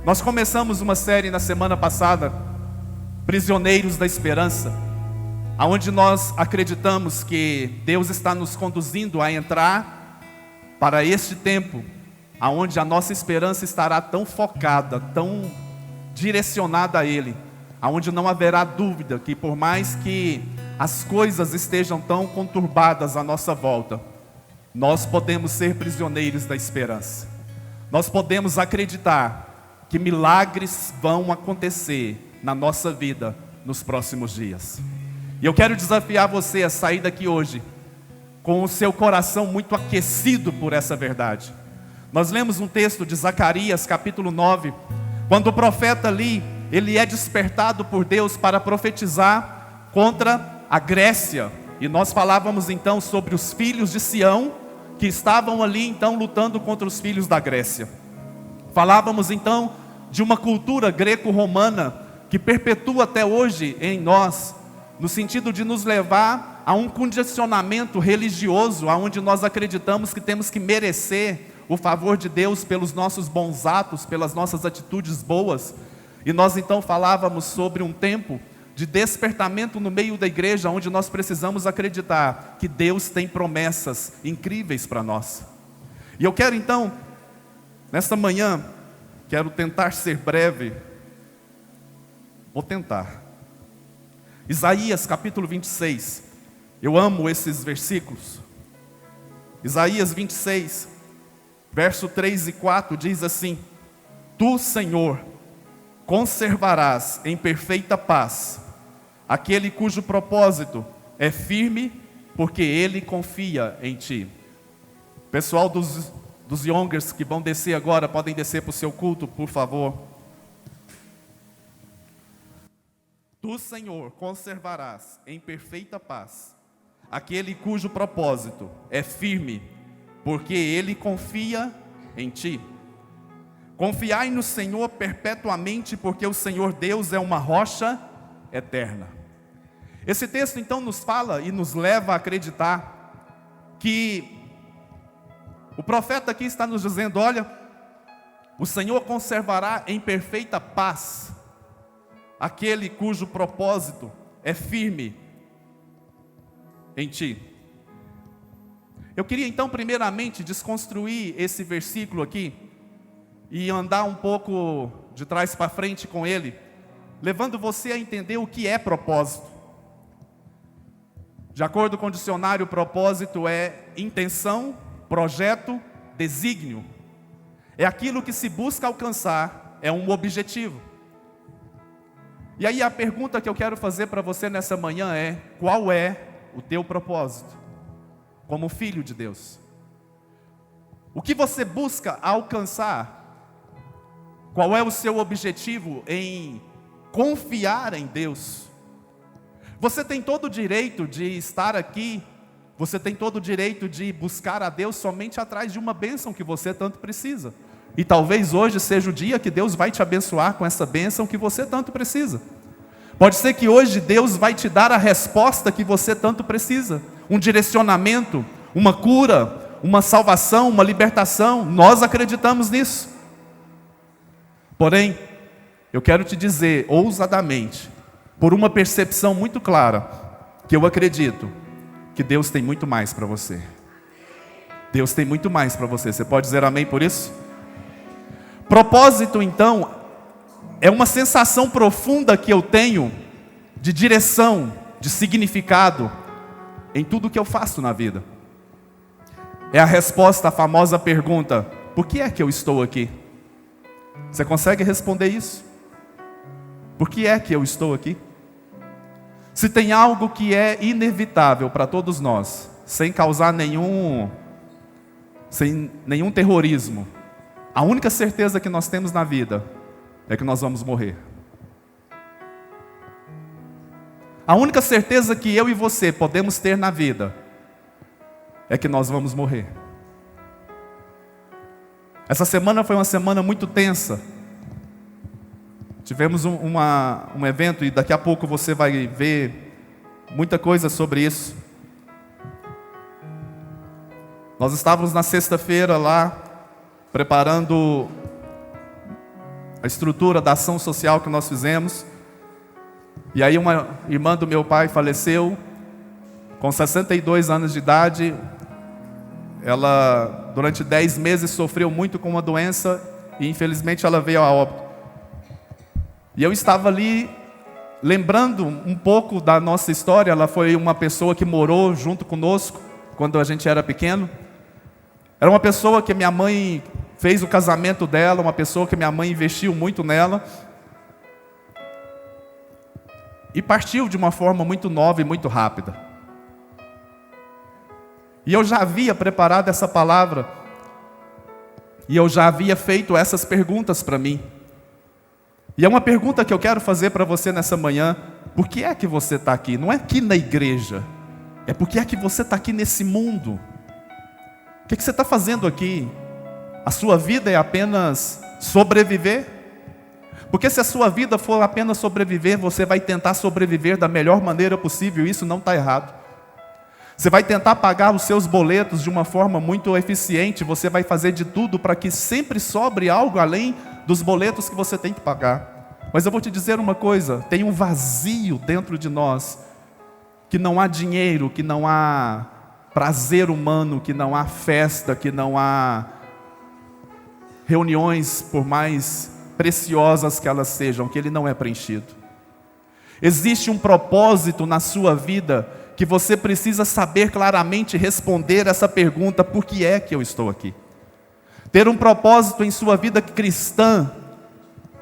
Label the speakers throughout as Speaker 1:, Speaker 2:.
Speaker 1: Nós começamos uma série na semana passada, Prisioneiros da Esperança, onde nós acreditamos que Deus está nos conduzindo a entrar para este tempo, onde a nossa esperança estará tão focada, tão direcionada a Ele, onde não haverá dúvida que por mais que as coisas estejam tão conturbadas à nossa volta, nós podemos ser prisioneiros da esperança. Nós podemos acreditar que milagres vão acontecer na nossa vida nos próximos dias. E eu quero desafiar você a sair daqui hoje com o seu coração muito aquecido por essa verdade. Nós lemos um texto de Zacarias capítulo 9, quando o profeta ali, ele é despertado por Deus para profetizar contra a Grécia. E nós falávamos então sobre os filhos de Sião, que estavam ali então lutando contra os filhos da Grécia. Falávamos então de uma cultura greco-romana que perpetua até hoje em nós, no sentido de nos levar a um condicionamento religioso, onde nós acreditamos que temos que merecer o favor de Deus pelos nossos bons atos, pelas nossas atitudes boas. E nós então falávamos sobre um tempo de despertamento no meio da igreja, onde nós precisamos acreditar que Deus tem promessas incríveis para nós. E eu quero então, nesta manhã, quero tentar ser breve. Vou tentar. Isaías capítulo 26. Eu amo esses versículos. Isaías 26, verso 3 e 4 diz assim: Tu, Senhor, conservarás em perfeita paz aquele cujo propósito é firme, porque ele confia em ti. Pessoal dos Youngers que vão descer agora, podem descer para o seu culto, por favor. Tu, Senhor, conservarás em perfeita paz aquele cujo propósito é firme, porque ele confia em ti. Confiai no Senhor perpetuamente, porque o Senhor Deus é uma rocha eterna. Esse texto então nos fala e nos leva a acreditar que o profeta aqui está nos dizendo: olha, o Senhor conservará em perfeita paz aquele cujo propósito é firme em ti. Eu queria então primeiramente desconstruir esse versículo aqui e andar um pouco de trás para frente com ele, levando você a entender o que é propósito. De acordo com o dicionário, propósito é intenção, projeto, desígnio. É aquilo que se busca alcançar, é um objetivo. E aí a pergunta que eu quero fazer para você nessa manhã é: qual é o teu propósito como filho de Deus? O que você busca alcançar? Qual é o seu objetivo em confiar em Deus? Você tem todo o direito de estar aqui, você tem todo o direito de buscar a Deus somente atrás de uma bênção que você tanto precisa. E talvez hoje seja o dia que Deus vai te abençoar com essa bênção que você tanto precisa. Pode ser que hoje Deus vai te dar a resposta que você tanto precisa. Um direcionamento, uma cura, uma salvação, uma libertação. Nós acreditamos nisso. Porém, eu quero te dizer ousadamente, por uma percepção muito clara, que eu acredito que Deus tem muito mais para você. Deus tem muito mais para você. Você pode dizer amém por isso? Propósito, então, é uma sensação profunda que eu tenho de direção, de significado em tudo que eu faço na vida. É a resposta à famosa pergunta: por que é que eu estou aqui? Você consegue responder isso? Por que é que eu estou aqui? Se tem algo que é inevitável para todos nós, sem causar nenhum terrorismo, a única certeza que nós temos na vida é que nós vamos morrer. A única certeza que eu e você podemos ter na vida é que nós vamos morrer. Essa semana foi uma semana muito tensa. Tivemos um evento e daqui a pouco você vai ver muita coisa sobre isso. Nós estávamos na sexta-feira lá, preparando a estrutura da ação social que nós fizemos. E aí uma irmã do meu pai faleceu, com 62 anos de idade. Ela, durante 10 meses, sofreu muito com uma doença e infelizmente ela veio a óbito. E eu estava ali, lembrando um pouco da nossa história. Ela foi uma pessoa que morou junto conosco, quando a gente era pequeno. Era uma pessoa que minha mãe fez o casamento dela, uma pessoa que minha mãe investiu muito nela. E partiu de uma forma muito nova e muito rápida. E eu já havia preparado essa palavra, e eu já havia feito essas perguntas para mim. E é uma pergunta que eu quero fazer para você nessa manhã: por que é que você está aqui? Não é aqui na igreja, é por que é que você está aqui nesse mundo? O que você está fazendo aqui? A sua vida é apenas sobreviver? Porque se a sua vida for apenas sobreviver, você vai tentar sobreviver da melhor maneira possível, isso não está errado. Você vai tentar pagar os seus boletos de uma forma muito eficiente, você vai fazer de tudo para que sempre sobre algo além dos boletos que você tem que pagar. Mas eu vou te dizer uma coisa: tem um vazio dentro de nós, que não há dinheiro, que não há prazer humano, que não há festa, que não há reuniões, por mais preciosas que elas sejam, que ele não é preenchido. Existe um propósito na sua vida que você precisa saber claramente responder essa pergunta: por que é que eu estou aqui? Ter um propósito em sua vida cristã.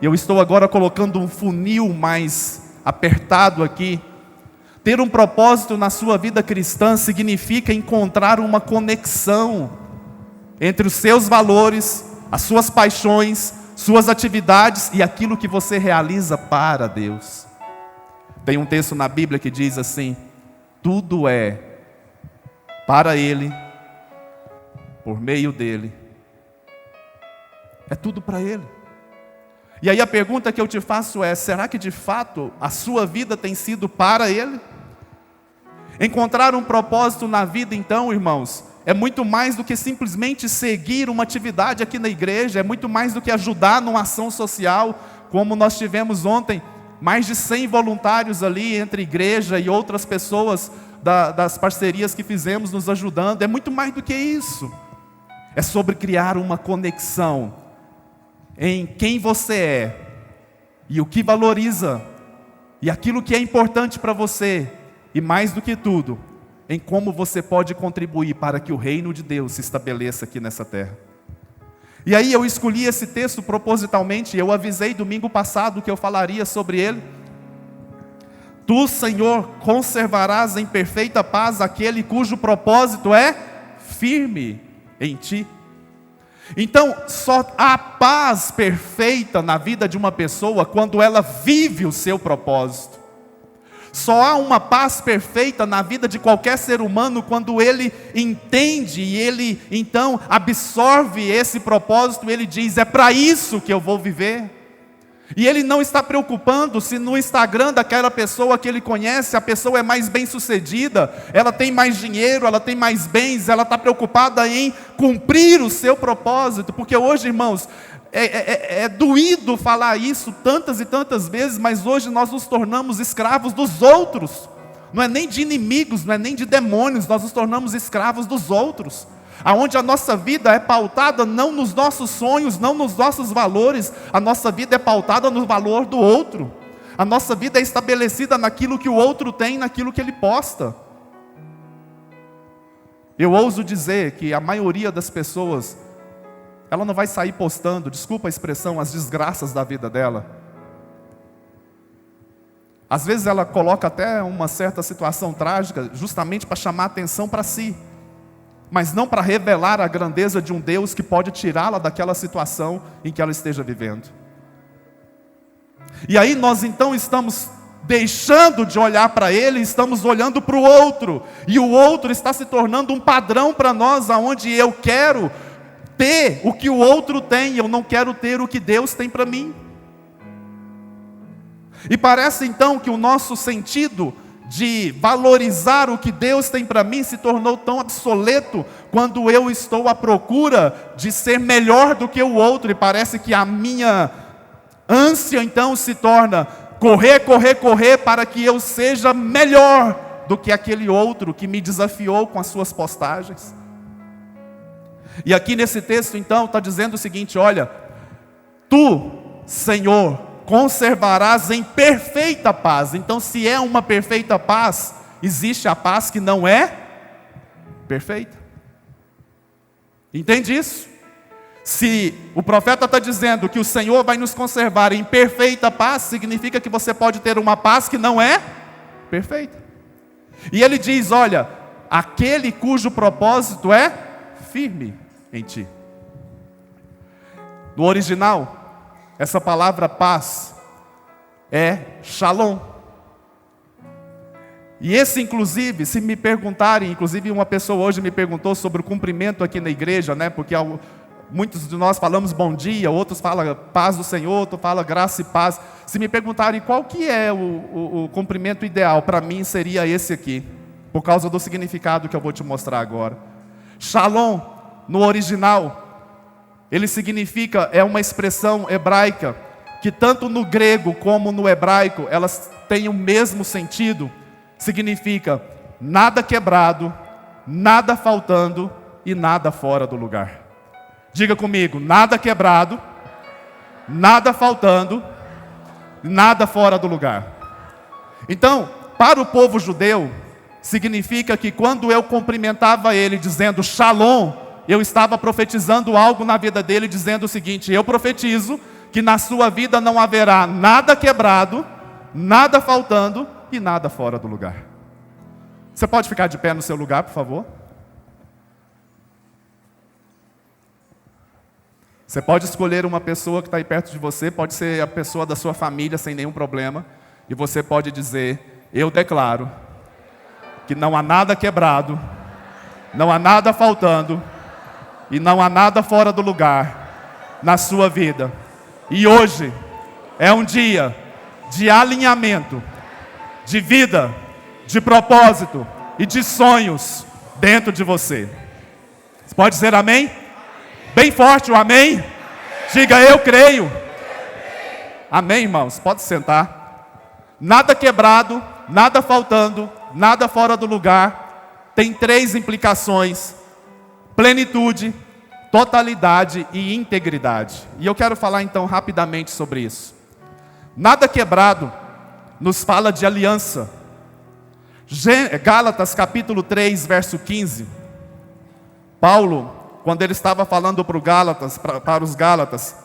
Speaker 1: Eu estou agora colocando um funil mais apertado aqui. Ter um propósito na sua vida cristã significa encontrar uma conexão entre os seus valores, as suas paixões, suas atividades e aquilo que você realiza para Deus. Tem um texto na Bíblia que diz assim: tudo é para Ele, por meio dEle. É tudo para Ele. E aí a pergunta que eu te faço é: será que de fato a sua vida tem sido para Ele? Encontrar um propósito na vida, então, irmãos, é muito mais do que simplesmente seguir uma atividade aqui na igreja, é muito mais do que ajudar numa ação social, como nós tivemos ontem, mais de 100 voluntários ali, entre igreja e outras pessoas das parcerias que fizemos nos ajudando. É muito mais do que isso. É sobre criar uma conexão em quem você é, e o que valoriza, e aquilo que é importante para você, e mais do que tudo, em como você pode contribuir para que o reino de Deus se estabeleça aqui nessa terra. E aí eu escolhi esse texto propositalmente. Eu avisei domingo passado que eu falaria sobre ele. Tu, Senhor, conservarás em perfeita paz aquele cujo propósito é firme em ti. Então, só há paz perfeita na vida de uma pessoa quando ela vive o seu propósito. Só há uma paz perfeita na vida de qualquer ser humano quando ele entende e ele então absorve esse propósito. Ele diz: é para isso que eu vou viver. E ele não está preocupando se no Instagram daquela pessoa que ele conhece, a pessoa é mais bem sucedida, ela tem mais dinheiro, ela tem mais bens. Ela está preocupada em cumprir o seu propósito. Porque hoje, irmãos, é doído falar isso tantas e tantas vezes, mas hoje nós nos tornamos escravos dos outros. Não é nem de inimigos, não é nem de demônios, nós nos tornamos escravos dos outros. Aonde a nossa vida é pautada não nos nossos sonhos, não nos nossos valores, a nossa vida é pautada no valor do outro. A nossa vida é estabelecida naquilo que o outro tem, naquilo que ele posta. Eu ouso dizer que a maioria das pessoas, ela não vai sair postando, desculpa a expressão, as desgraças da vida dela. Às vezes ela coloca até uma certa situação trágica, justamente para chamar atenção para si, mas não para revelar a grandeza de um Deus que pode tirá-la daquela situação em que ela esteja vivendo. E aí nós então estamos deixando de olhar para Ele, estamos olhando para o outro, e o outro está se tornando um padrão para nós, aonde eu quero ter o que o outro tem, eu não quero ter o que Deus tem para mim. E parece então que o nosso sentido de valorizar o que Deus tem para mim se tornou tão obsoleto quando eu estou à procura de ser melhor do que o outro, e parece que a minha Ânsia então se torna correr, correr, correr para que eu seja melhor do que aquele outro que me desafiou com as suas postagens. E aqui nesse texto então está dizendo o seguinte: olha, tu, Senhor, conservarás em perfeita paz. Então, se é uma perfeita paz, existe a paz que não é perfeita. Entende isso? Se o profeta está dizendo que o Senhor vai nos conservar em perfeita paz, significa que você pode ter uma paz que não é perfeita. E ele diz: olha, aquele cujo propósito é firme em ti. No original, essa palavra paz é shalom. E esse, inclusive, se me perguntarem, inclusive uma pessoa hoje me perguntou sobre o cumprimento aqui na igreja, né? Porque muitos de nós falamos bom dia, outros falam paz do Senhor, outros falam graça e paz. Se me perguntarem qual que é o cumprimento ideal, para mim seria esse aqui, por causa do significado que eu vou te mostrar agora. Shalom, no original, ele significa, é uma expressão hebraica, que tanto no grego como no hebraico, elas têm o mesmo sentido. Significa nada quebrado, nada faltando e nada fora do lugar. Diga comigo: nada quebrado, nada faltando, nada fora do lugar. Então, para o povo judeu, significa que quando eu cumprimentava ele dizendo shalom, eu estava profetizando algo na vida dele, dizendo o seguinte: eu profetizo que na sua vida não haverá nada quebrado, nada faltando e nada fora do lugar. Você pode ficar de pé no seu lugar, por favor? Você pode escolher uma pessoa que está aí perto de você, pode ser a pessoa da sua família sem nenhum problema, e você pode dizer: eu declaro que não há nada quebrado, não há nada faltando e não há nada fora do lugar na sua vida. E hoje é um dia de alinhamento, de vida, de propósito e de sonhos dentro de você. Você pode dizer amém? Bem forte o amém. Diga: eu creio. Amém, irmãos? Pode sentar. Nada quebrado, nada faltando, nada fora do lugar. Tem 3 implicações: plenitude, totalidade e integridade. E eu quero falar então rapidamente sobre isso. Nada quebrado nos fala de aliança. Gálatas capítulo 3, verso 15. Paulo, quando ele estava falando para os Gálatas,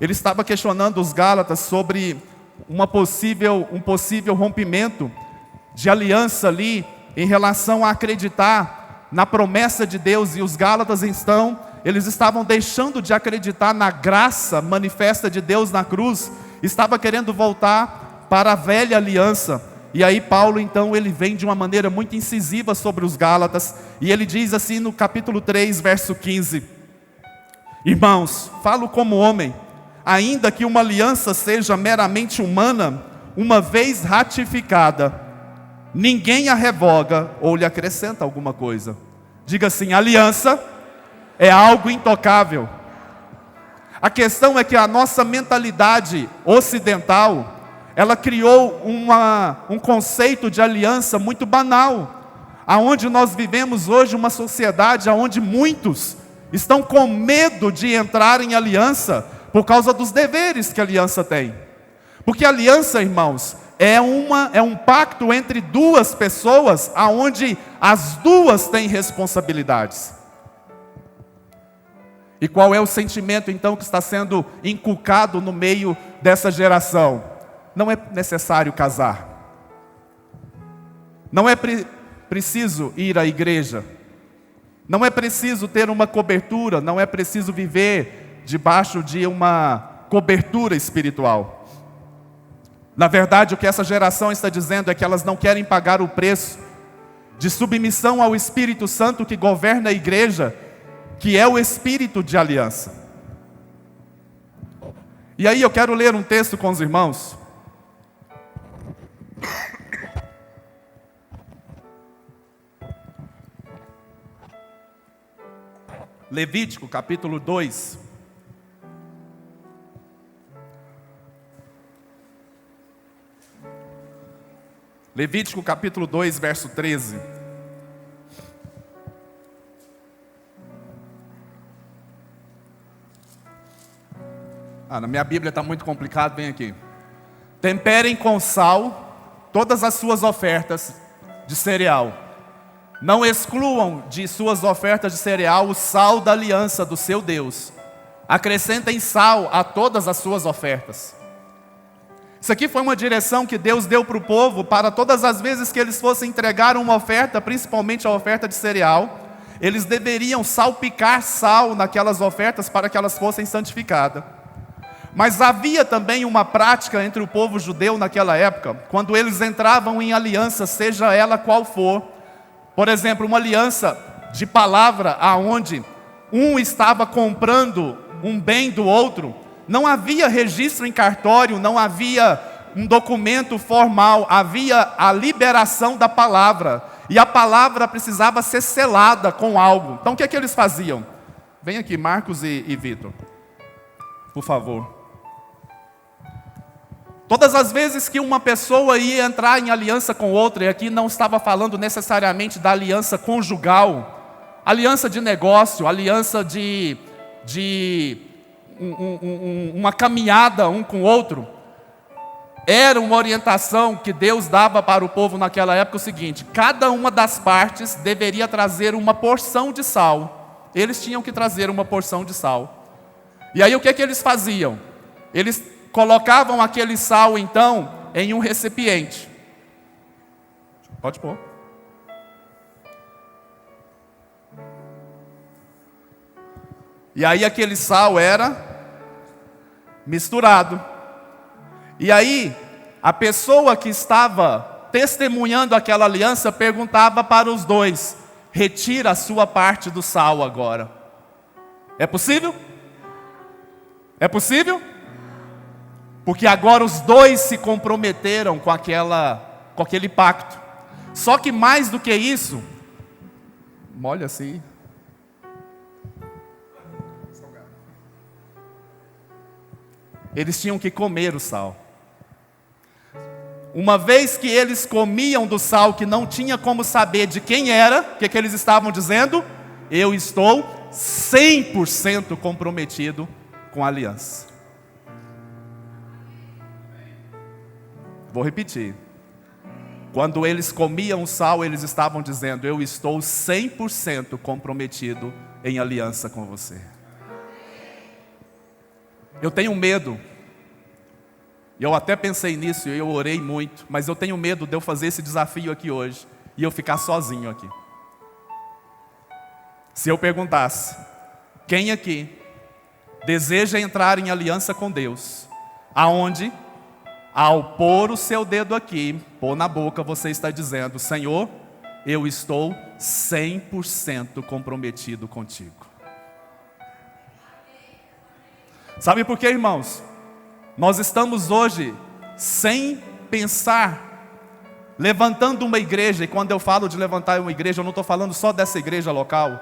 Speaker 1: ele estava questionando os Gálatas sobre um possível rompimento de aliança ali, em relação a acreditar na promessa de Deus. E os Gálatas então, eles estavam deixando de acreditar na graça manifesta de Deus na cruz, estava querendo voltar para a velha aliança. E aí Paulo então, ele vem de uma maneira muito incisiva sobre os Gálatas, e ele diz assim no capítulo 3, verso 15: irmãos, falo como homem, ainda que uma aliança seja meramente humana, uma vez ratificada, ninguém a revoga ou lhe acrescenta alguma coisa. Diga assim: aliança é algo intocável. A questão é que a nossa mentalidade ocidental, ela criou um conceito de aliança muito banal, aonde nós vivemos hoje uma sociedade onde muitos estão com medo de entrar em aliança por causa dos deveres que a aliança tem. Porque a aliança, irmãos, é um pacto entre 2 pessoas, aonde as 2 têm responsabilidades. E qual é o sentimento então que está sendo inculcado no meio dessa geração? Não é necessário casar. Não é preciso ir à igreja. Não é preciso ter uma cobertura. Não é preciso viver debaixo de uma cobertura espiritual. Na verdade, o que essa geração está dizendo é que elas não querem pagar o preço de submissão ao Espírito Santo que governa a igreja, que é o Espírito de aliança. E aí eu quero ler um texto com os irmãos. Levítico capítulo 2. Levítico capítulo 2, verso 13. Na minha Bíblia está muito complicado, vem aqui. Temperem com sal todas as suas ofertas de cereal. Não excluam de suas ofertas de cereal o sal da aliança do seu Deus. Acrescentem sal a todas as suas ofertas. Isso aqui foi uma direção que Deus deu para o povo, para todas as vezes que eles fossem entregar uma oferta, principalmente a oferta de cereal, eles deveriam salpicar sal naquelas ofertas para que elas fossem santificadas. Mas havia também uma prática entre o povo judeu naquela época, quando eles entravam em aliança, seja ela qual for. Por exemplo, uma aliança de palavra, aonde um estava comprando um bem do outro. Não havia registro em cartório, não havia um documento formal, havia a liberação da palavra. E a palavra precisava ser selada com algo. Então o que é que eles faziam? Vem aqui, Marcos e Vitor, por favor. Todas as vezes que uma pessoa ia entrar em aliança com outra, e aqui não estava falando necessariamente da aliança conjugal, aliança de negócio, aliança de uma caminhada um com o outro, era uma orientação que Deus dava para o povo naquela época o seguinte: cada uma das partes deveria trazer uma porção de sal. Eles tinham que trazer uma porção de sal. E aí o que é que eles faziam? Eles colocavam aquele sal então em um recipiente. Pode pôr. E aí aquele sal era misturado. E aí a pessoa que estava testemunhando aquela aliança perguntava para os dois: retira a sua parte do sal agora. É possível? É possível? Porque agora os dois se comprometeram com aquele pacto. Só que mais do que isso, molha assim. Eles tinham que comer o sal. Uma vez que eles comiam do sal que não tinha como saber de quem era, o que eles estavam dizendo? Eu estou 100% comprometido com a aliança. Vou repetir. Quando eles comiam o sal, eles estavam dizendo: eu estou 100% comprometido em aliança com você. Eu tenho medo. Eu até pensei nisso, eu orei muito, mas eu tenho medo de eu fazer esse desafio aqui hoje e eu ficar sozinho aqui. Se eu perguntasse: quem aqui deseja entrar em aliança com Deus, aonde, ao pôr o seu dedo aqui, pôr na boca, você está dizendo: Senhor, eu estou 100% comprometido contigo. Sabe por quê, irmãos? Nós estamos hoje, sem pensar, levantando uma igreja, e quando eu falo de levantar uma igreja, eu não estou falando só dessa igreja local.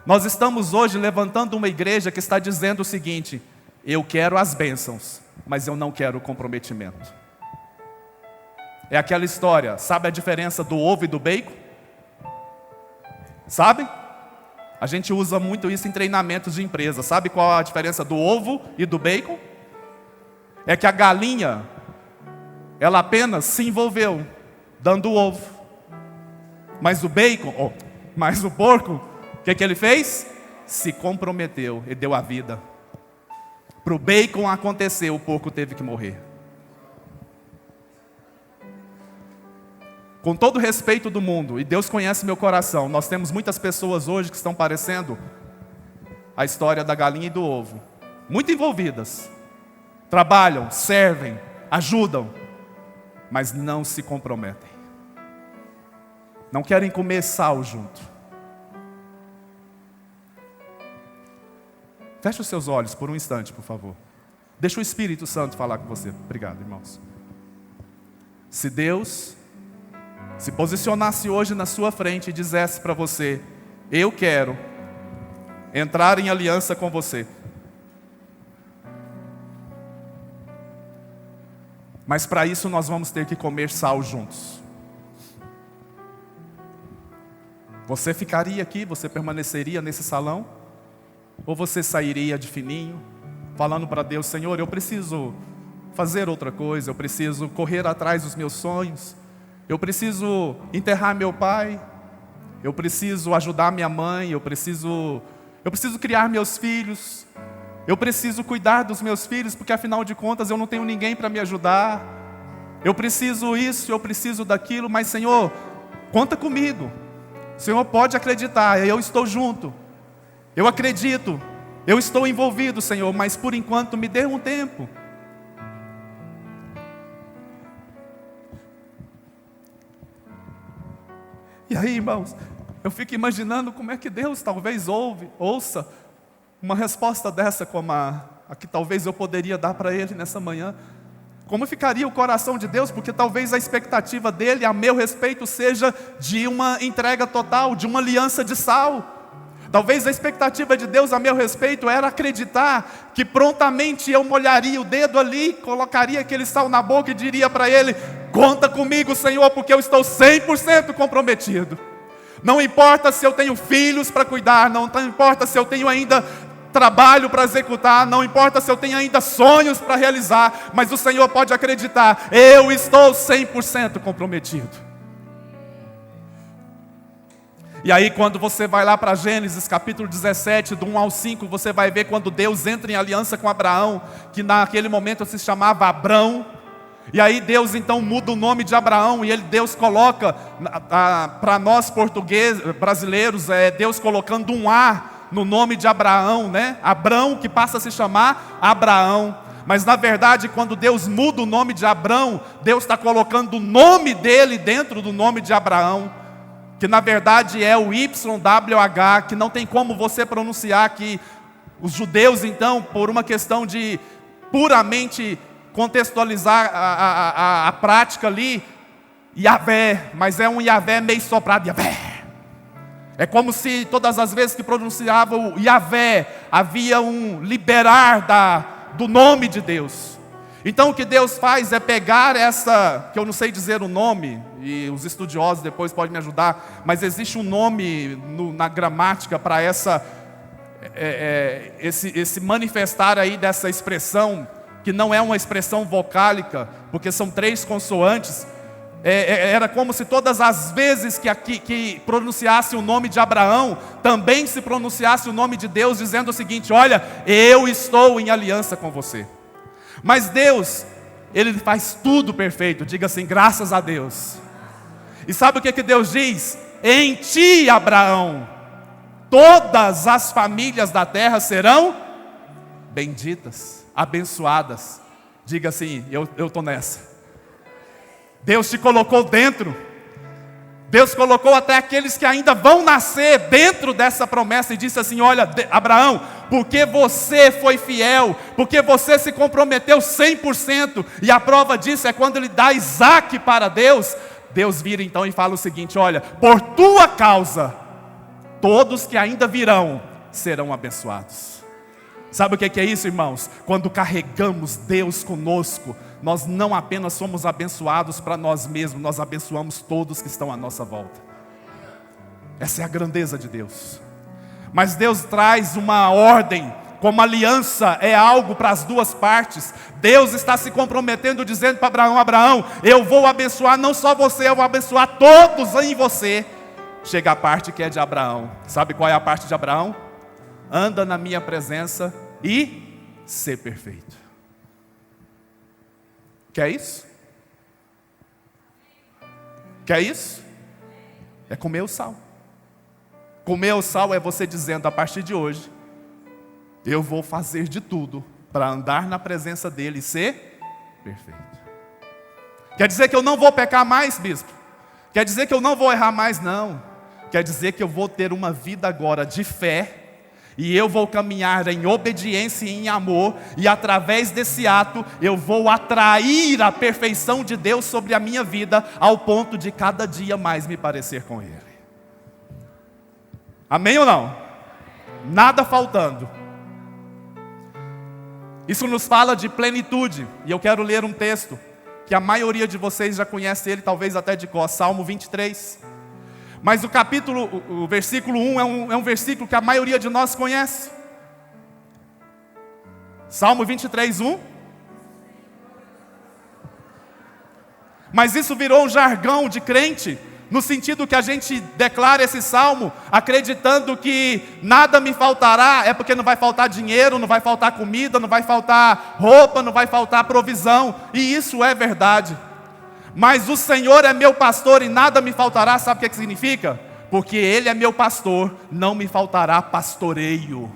Speaker 1: Nós estamos hoje levantando uma igreja que está dizendo o seguinte: eu quero as bênçãos, mas eu não quero o comprometimento. É aquela história, sabe a diferença do ovo e do bacon? Sabe? A gente usa muito isso em treinamentos de empresa. Sabe qual a diferença do ovo e do bacon? É que a galinha, ela apenas se envolveu dando o ovo. Mas o bacon, mas o porco, o que ele fez? Se comprometeu e deu a vida. Para o bacon acontecer, o porco teve que morrer. Com todo o respeito do mundo, e Deus conhece meu coração, nós temos muitas pessoas hoje que estão parecendo a história da galinha e do ovo. Muito envolvidas. Trabalham, servem, ajudam, mas não se comprometem. Não querem comer sal junto. Feche os seus olhos por um instante, por favor. Deixa o Espírito Santo falar com você. Obrigado, irmãos. Se Deus se posicionasse hoje na sua frente e dissesse para você: eu quero entrar em aliança com você, mas para isso nós vamos ter que comer sal juntos. Você ficaria aqui, você permaneceria nesse salão? Ou você sairia de fininho, falando para Deus: Senhor, eu preciso fazer outra coisa, eu preciso correr atrás dos meus sonhos, eu preciso enterrar meu pai, eu preciso ajudar minha mãe, eu preciso criar meus filhos, eu preciso cuidar dos meus filhos, porque afinal de contas eu não tenho ninguém para me ajudar, eu preciso isso, eu preciso daquilo, mas Senhor, conta comigo, o Senhor pode acreditar, eu estou junto, eu acredito, eu estou envolvido, Senhor, mas por enquanto me dê um tempo. E aí, irmãos, eu fico imaginando como é que Deus talvez ouça uma resposta dessa como a que talvez eu poderia dar para Ele nessa manhã. Como ficaria o coração de Deus? Porque talvez a expectativa dEle a meu respeito seja de uma entrega total, de uma aliança de sal. Talvez a expectativa de Deus a meu respeito era acreditar que prontamente eu molharia o dedo ali, colocaria aquele sal na boca e diria para Ele: conta comigo, Senhor, porque eu estou 100% comprometido. Não importa se eu tenho filhos para cuidar, não importa se eu tenho ainda trabalho para executar, não importa se eu tenho ainda sonhos para realizar, mas o Senhor pode acreditar, eu estou 100% comprometido. E aí quando você vai lá para Gênesis capítulo 17, do 1 ao 5, você vai ver quando Deus entra em aliança com Abraão, que naquele momento se chamava Abrão. E aí Deus então muda o nome de Abraão, e Deus coloca, para nós portugueses, brasileiros, Deus colocando um A no nome de Abraão, né? Abrão, que passa a se chamar Abraão. Mas na verdade, quando Deus muda o nome de Abrão, Deus está colocando o nome dele dentro do nome de Abraão, que na verdade é o YWH, que não tem como você pronunciar, que os judeus então, por uma questão de puramente contextualizar a prática ali, Yahvé, mas é um Yahvé meio soprado, Yahvé. É como se todas as vezes que pronunciavam Yahvé, havia um liberar do nome de Deus. Então o que Deus faz é pegar essa, que eu não sei dizer o nome, e os estudiosos depois podem me ajudar, mas existe um nome na gramática para esse manifestar aí dessa expressão, que não é uma expressão vocálica, porque são 3 consoantes. Era como se todas as vezes que pronunciasse o nome de Abraão, também se pronunciasse o nome de Deus, dizendo o seguinte: olha, eu estou em aliança com você. Mas Deus, Ele faz tudo perfeito, diga assim, graças a Deus. E sabe o que Deus diz? Em ti, Abraão, todas as famílias da terra serão benditas, abençoadas. Diga assim, eu estou nessa. Deus te colocou dentro. Deus colocou até aqueles que ainda vão nascer dentro dessa promessa e disse assim: olha, Abraão, porque você foi fiel, porque você se comprometeu 100%, e a prova disso é quando Ele dá Isaac para Deus. Deus vira então e fala o seguinte: olha, por tua causa, todos que ainda virão serão abençoados. Sabe o que é isso, irmãos? Quando carregamos Deus conosco, nós não apenas somos abençoados para nós mesmos, nós abençoamos todos que estão à nossa volta. Essa é a grandeza de Deus. Mas Deus traz uma ordem, como aliança é algo para as duas partes. Deus está se comprometendo, dizendo para Abraão: Abraão, eu vou abençoar não só você, eu vou abençoar todos em você. Chega a parte que é de Abraão. Sabe qual é a parte de Abraão? Anda na minha presença e ser perfeito. Quer isso? Quer isso? É comer o sal. Comer o sal é você dizendo: a partir de hoje, eu vou fazer de tudo para andar na presença dEle e ser perfeito. Quer dizer que eu não vou pecar mais, bispo? Quer dizer que eu não vou errar mais? Não. Quer dizer que eu vou ter uma vida agora de fé, e eu vou caminhar em obediência e em amor, e através desse ato eu vou atrair a perfeição de Deus sobre a minha vida, ao ponto de cada dia mais me parecer com Ele. Amém ou não? Nada faltando. Isso nos fala de plenitude, e eu quero ler um texto que a maioria de vocês já conhece ele, talvez até de cor, Salmo 23. Mas o versículo 1 é um versículo que a maioria de nós conhece. Salmo 23, 1. Mas isso virou um jargão de crente, no sentido que a gente declara esse salmo acreditando que nada me faltará, é porque não vai faltar dinheiro, não vai faltar comida, não vai faltar roupa, não vai faltar provisão, e isso é verdade. Mas o Senhor é meu pastor e nada me faltará, sabe o que significa? Porque Ele é meu pastor, não me faltará pastoreio.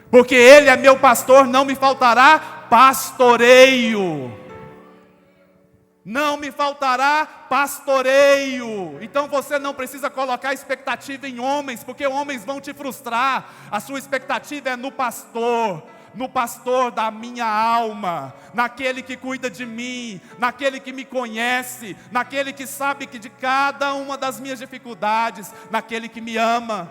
Speaker 1: Porque Ele é meu pastor, não me faltará pastoreio. Não me faltará pastoreio. Então você não precisa colocar expectativa em homens, porque homens vão te frustrar. A sua expectativa é no pastor da minha alma, naquele que cuida de mim, naquele que me conhece, naquele que sabe que de cada uma das minhas dificuldades, naquele que me ama.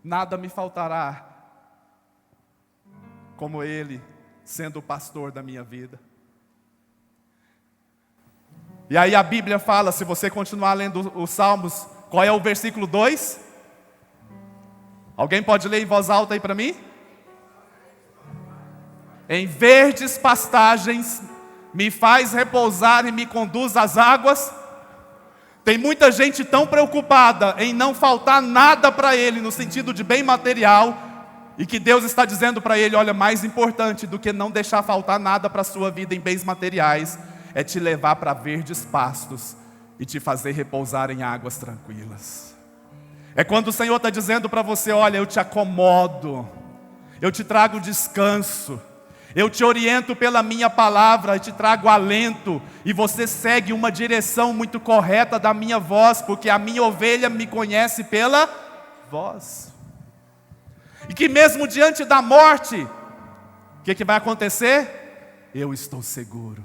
Speaker 1: Nada me faltará, como Ele sendo o pastor da minha vida. E aí a Bíblia fala, se você continuar lendo os Salmos, qual é o versículo 2? Alguém pode ler em voz alta aí para mim? Em verdes pastagens me faz repousar e me conduz às águas. Tem muita gente tão preocupada em não faltar nada para ele, no sentido de bem material, e que Deus está dizendo para ele, olha, mais importante do que não deixar faltar nada para a sua vida em bens materiais, é te levar para verdes pastos e te fazer repousar em águas tranquilas. É quando o Senhor está dizendo para você, olha, eu te acomodo, eu te trago descanso, eu te oriento pela minha palavra, eu te trago alento, e você segue uma direção muito correta da minha voz, porque a minha ovelha me conhece pela voz. E que mesmo diante da morte, o que vai acontecer? Eu estou seguro,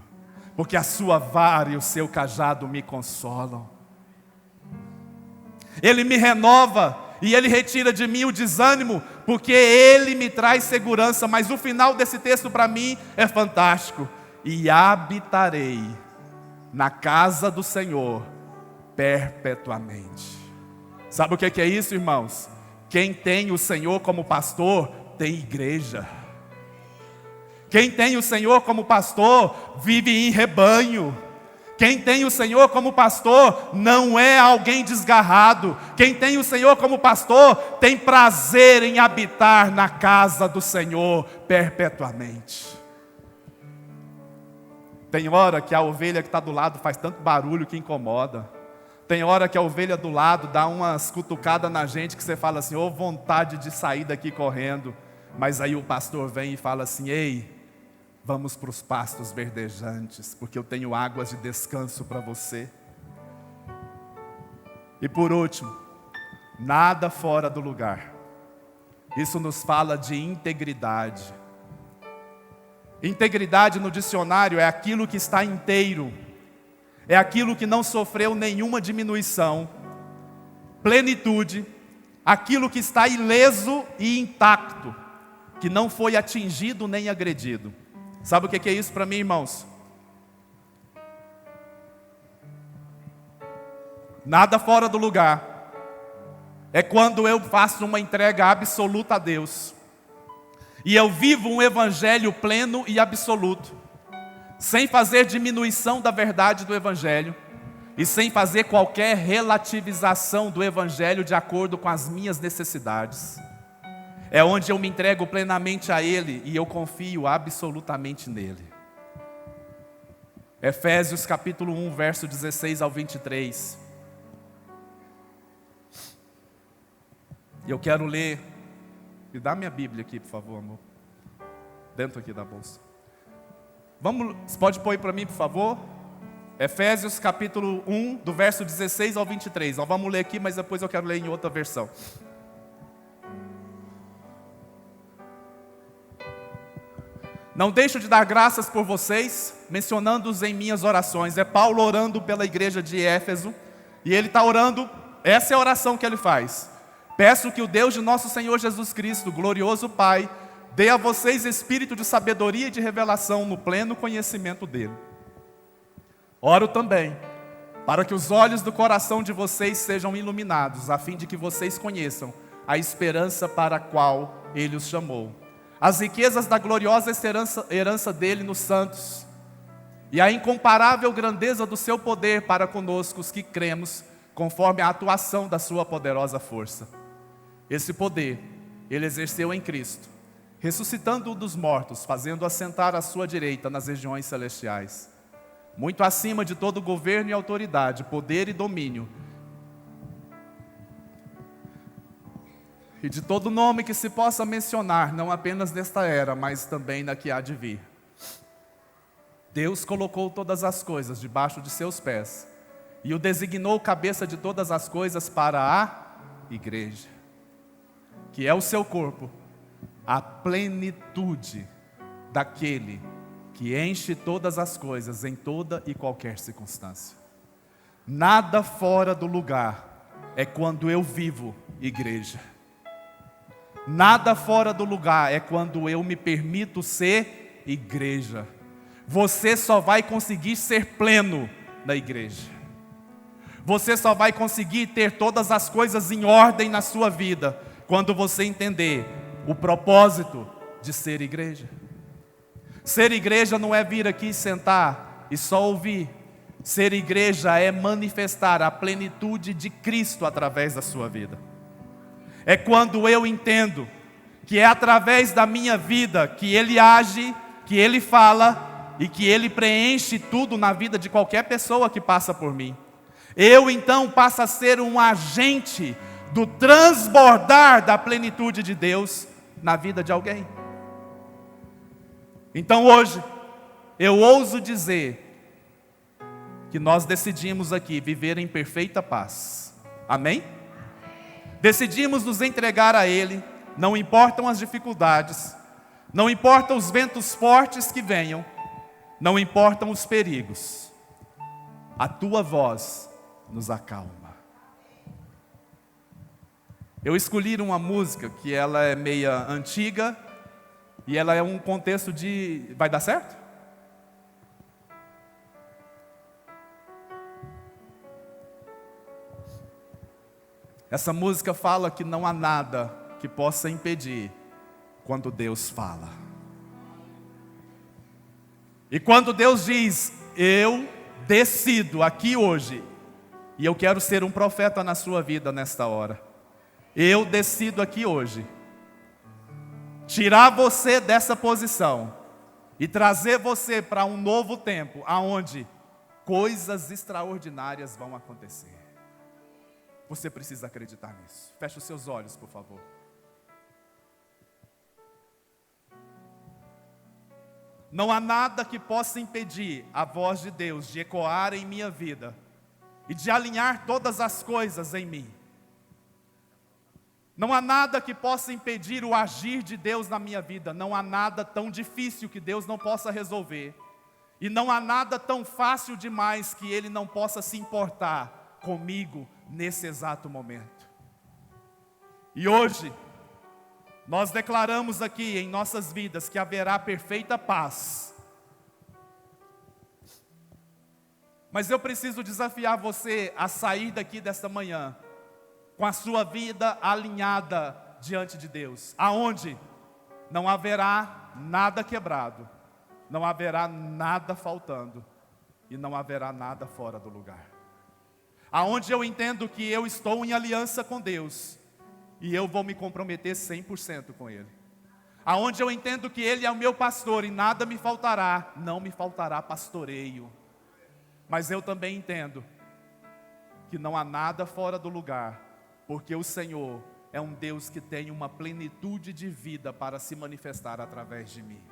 Speaker 1: porque a sua vara e o seu cajado me consolam. Ele me renova e Ele retira de mim o desânimo, porque Ele me traz segurança. Mas o final desse texto para mim é fantástico. E habitarei na casa do Senhor perpetuamente. Sabe o que é isso, irmãos? Quem tem o Senhor como pastor, tem igreja. Quem tem o Senhor como pastor, vive em rebanho. Quem tem o Senhor como pastor, não é alguém desgarrado. Quem tem o Senhor como pastor, tem prazer em habitar na casa do Senhor perpetuamente. Tem hora que a ovelha que está do lado faz tanto barulho que incomoda. Tem hora que a ovelha do lado dá umas cutucadas na gente que você fala assim, ô vontade de sair daqui correndo. Mas aí o pastor vem e fala assim, ei, vamos para os pastos verdejantes, porque eu tenho águas de descanso para você. E por último, nada fora do lugar. Isso nos fala de integridade. Integridade no dicionário é aquilo que está inteiro. É aquilo que não sofreu nenhuma diminuição, plenitude, aquilo que está ileso e intacto, que não foi atingido nem agredido. Sabe o que é isso para mim, irmãos? Nada fora do lugar. É quando eu faço uma entrega absoluta a Deus, e eu vivo um evangelho pleno e absoluto, sem fazer diminuição da verdade do Evangelho, e sem fazer qualquer relativização do Evangelho de acordo com as minhas necessidades. É onde eu me entrego plenamente a Ele, e eu confio absolutamente nele. Efésios capítulo 1, verso 16 ao 23. E eu quero ler, me dá minha Bíblia aqui, por favor, amor, dentro aqui da bolsa. Você pode pôr aí para mim, por favor? Efésios capítulo 1, do verso 16 ao 23. Nós vamos ler aqui, mas depois eu quero ler em outra versão. Não deixo de dar graças por vocês, mencionando-os em minhas orações. É Paulo orando pela igreja de Éfeso, e ele está orando, essa é a oração que ele faz. Peço que o Deus de nosso Senhor Jesus Cristo, glorioso Pai, dê a vocês espírito de sabedoria e de revelação no pleno conhecimento dele. Oro também para que os olhos do coração de vocês sejam iluminados, a fim de que vocês conheçam a esperança para a qual Ele os chamou, as riquezas da gloriosa herança dele nos santos, e a incomparável grandeza do seu poder para conosco, os que cremos, conforme a atuação da sua poderosa força. Esse poder Ele exerceu em Cristo, ressuscitando-o dos mortos, fazendo-o assentar à sua direita nas regiões celestiais, muito acima de todo governo e autoridade, poder e domínio, e de todo nome que se possa mencionar, não apenas nesta era, mas também na que há de vir. Deus colocou todas as coisas debaixo de seus pés, e o designou cabeça de todas as coisas para a igreja, que é o seu corpo, a plenitude daquele que enche todas as coisas em toda e qualquer circunstância. Nada fora do lugar é quando eu vivo igreja. Nada fora do lugar é quando eu me permito ser igreja. Você só vai conseguir ser pleno na igreja. Você só vai conseguir ter todas as coisas em ordem na sua vida quando você entender o propósito de ser igreja. Ser igreja não é vir aqui sentar e só ouvir. Ser igreja é manifestar a plenitude de Cristo através da sua vida. É quando eu entendo que é através da minha vida que Ele age, que Ele fala e que Ele preenche tudo na vida de qualquer pessoa que passa por mim. Eu então passo a ser um agente do transbordar da plenitude de Deus na vida de alguém. Então hoje, eu ouso dizer que nós decidimos aqui viver em perfeita paz. Amém? Decidimos nos entregar a Ele, não importam as dificuldades, não importam os ventos fortes que venham, não importam os perigos. A Tua voz nos acalma. Eu escolhi uma música que ela é meia antiga e ela é um contexto de... Vai dar certo? Essa música fala que não há nada que possa impedir quando Deus fala. E quando Deus diz, eu decido aqui hoje, e eu quero ser um profeta na sua vida nesta hora, eu decido aqui hoje, tirar você dessa posição e trazer você para um novo tempo, aonde coisas extraordinárias vão acontecer. Você precisa acreditar nisso. Feche os seus olhos, por favor. Não há nada que possa impedir a voz de Deus de ecoar em minha vida e de alinhar todas as coisas em mim. Não há nada que possa impedir o agir de Deus na minha vida. Não há nada tão difícil que Deus não possa resolver. E não há nada tão fácil demais que Ele não possa se importar comigo nesse exato momento. E hoje, nós declaramos aqui em nossas vidas que haverá perfeita paz. Mas eu preciso desafiar você a sair daqui desta manhã com a sua vida alinhada diante de Deus, aonde não haverá nada quebrado, não haverá nada faltando e não haverá nada fora do lugar. Aonde eu entendo que eu estou em aliança com Deus e eu vou me comprometer 100% com Ele. Aonde eu entendo que Ele é o meu pastor e nada me faltará, não me faltará pastoreio. Mas eu também entendo que não há nada fora do lugar, porque o Senhor é um Deus que tem uma plenitude de vida para se manifestar através de mim.